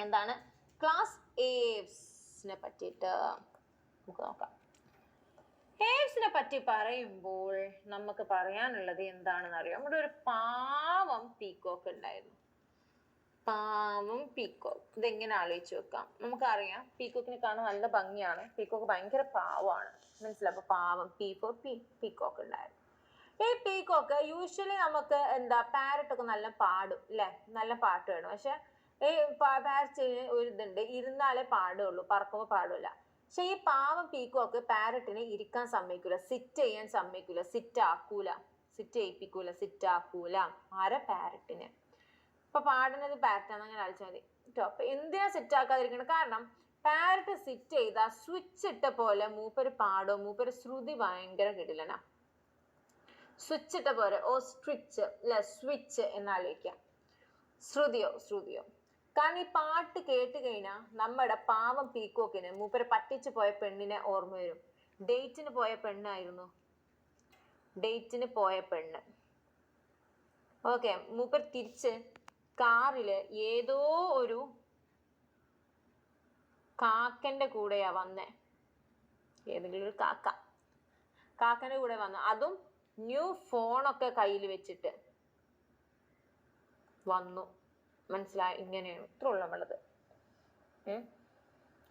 എന്താണ്? ക്ലാസ് ഏവ്സിനെ പറ്റിയിട്ട് നമുക്ക് നോക്കാം. ഏവ്സിനെ പറ്റി പറയുമ്പോൾ നമുക്ക് പറയാനുള്ളത് എന്താണെന്ന് അറിയാം. ഇവിടെ ഒരു പാവം പീക്കോക്ക് ഉണ്ടായിരുന്നു. പാവം പീക്കോക്ക്. ഇതെങ്ങനെ ആലോചിച്ച് വെക്കാം? നമുക്കറിയാം പീക്കോക്കിനെ കാണാൻ നല്ല ഭംഗിയാണ്. പീക്കോക്ക് ഭയങ്കര പാവമാണ്. മനസ്സിലായി? അപ്പൊ പാവം പീക്കോക്ക് ഉണ്ടായിരുന്നു. ഈ പീക്കോക്ക് യൂഷ്വലി നമുക്ക് എന്താ പാരറ്റ് ഒക്കെ നല്ല പാടും അല്ലെ? നല്ല പാട്ട് വേണം. പക്ഷെ ഈ പാരറ്റിന് ഒരു ഇതുണ്ട്, ഇരുന്നാലേ പാടുള്ളൂ, പറക്കുമ്പോൾ പാടില്ല. പക്ഷെ ഈ പാവം പീക്കോക്ക് പാരറ്റിനെ ഇരിക്കാൻ സമ്മതിക്കൂല, സിറ്റ് ചെയ്യാൻ സമ്മതിക്കൂല, സിറ്റ് ചെയ്യിപ്പിക്കൂല, സിറ്റ് ആക്കൂല. ആരെ? പാരറ്റിനെ. അപ്പൊ പാടുന്നത് പാരറ്റാണ്, അങ്ങനെ അയച്ചാൽ മതി കേട്ടോ. അപ്പൊ എന്തിനാ സിറ്റ് ആക്കാതിരിക്കണം? കാരണം പാരറ്റ് സിറ്റ് ചെയ്താ സ്വിച്ച് ഇട്ട പോലെ മൂപ്പര് പാടോ, മൂപ്പര് ശ്രുതി ഭയങ്കര കിടിലനാ. സ്വിച്ച് ഇട്ട പോലെ, ഓ സ്ട്രിച്ച് അല്ലെ, സ്വിച്ച് എന്നാലോചിക്കാം. ശ്രുതിയോ. കാരണം ഈ പാട്ട് കേട്ട് കഴിഞ്ഞാൽ നമ്മുടെ പാവം പീക്കോക്കിന് മൂപ്പര് പറ്റിച്ചു പോയ പെണ്ണിനെ ഓർമ്മ വരും. ഡേറ്റിന് പോയ പെണ്ണ്. ഓക്കെ, മൂപ്പർ തിരിച്ച് കാറില് ഏതോ ഒരു കാക്കന്റെ കൂടെയാ വന്നേ. ഏതെങ്കിലും ഒരു കാക്കന്റെ കൂടെ വന്നു. അതും ന്യൂ ഫോണൊക്കെ കയ്യിൽ വെച്ചിട്ട് വന്നു. മനസ്സിലായി? ഇങ്ങനെയാണ്. ഇത്രയുള്ള നമ്മളത്.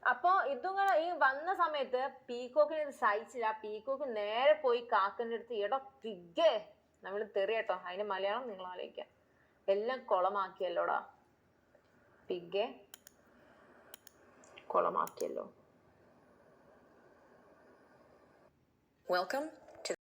അപ്പൊ ഇതുങ്ങൾ ഈ വന്ന സമയത്ത് പീക്കോക്കിന് ഇത് സഹിച്ചില്ല. പീക്കോക്ക് നേരെ പോയി കാക്കന്റെ അടുത്ത്, എടോ പിഗേ, നമ്മൾ തെറിയട്ടോ, അതിന് മലയാളം നിങ്ങൾ ആലോചിക്കാം, എല്ലാം കുളമാക്കിയല്ലോടാ പിഗേ, കുളമാക്കിയല്ലോ. Welcome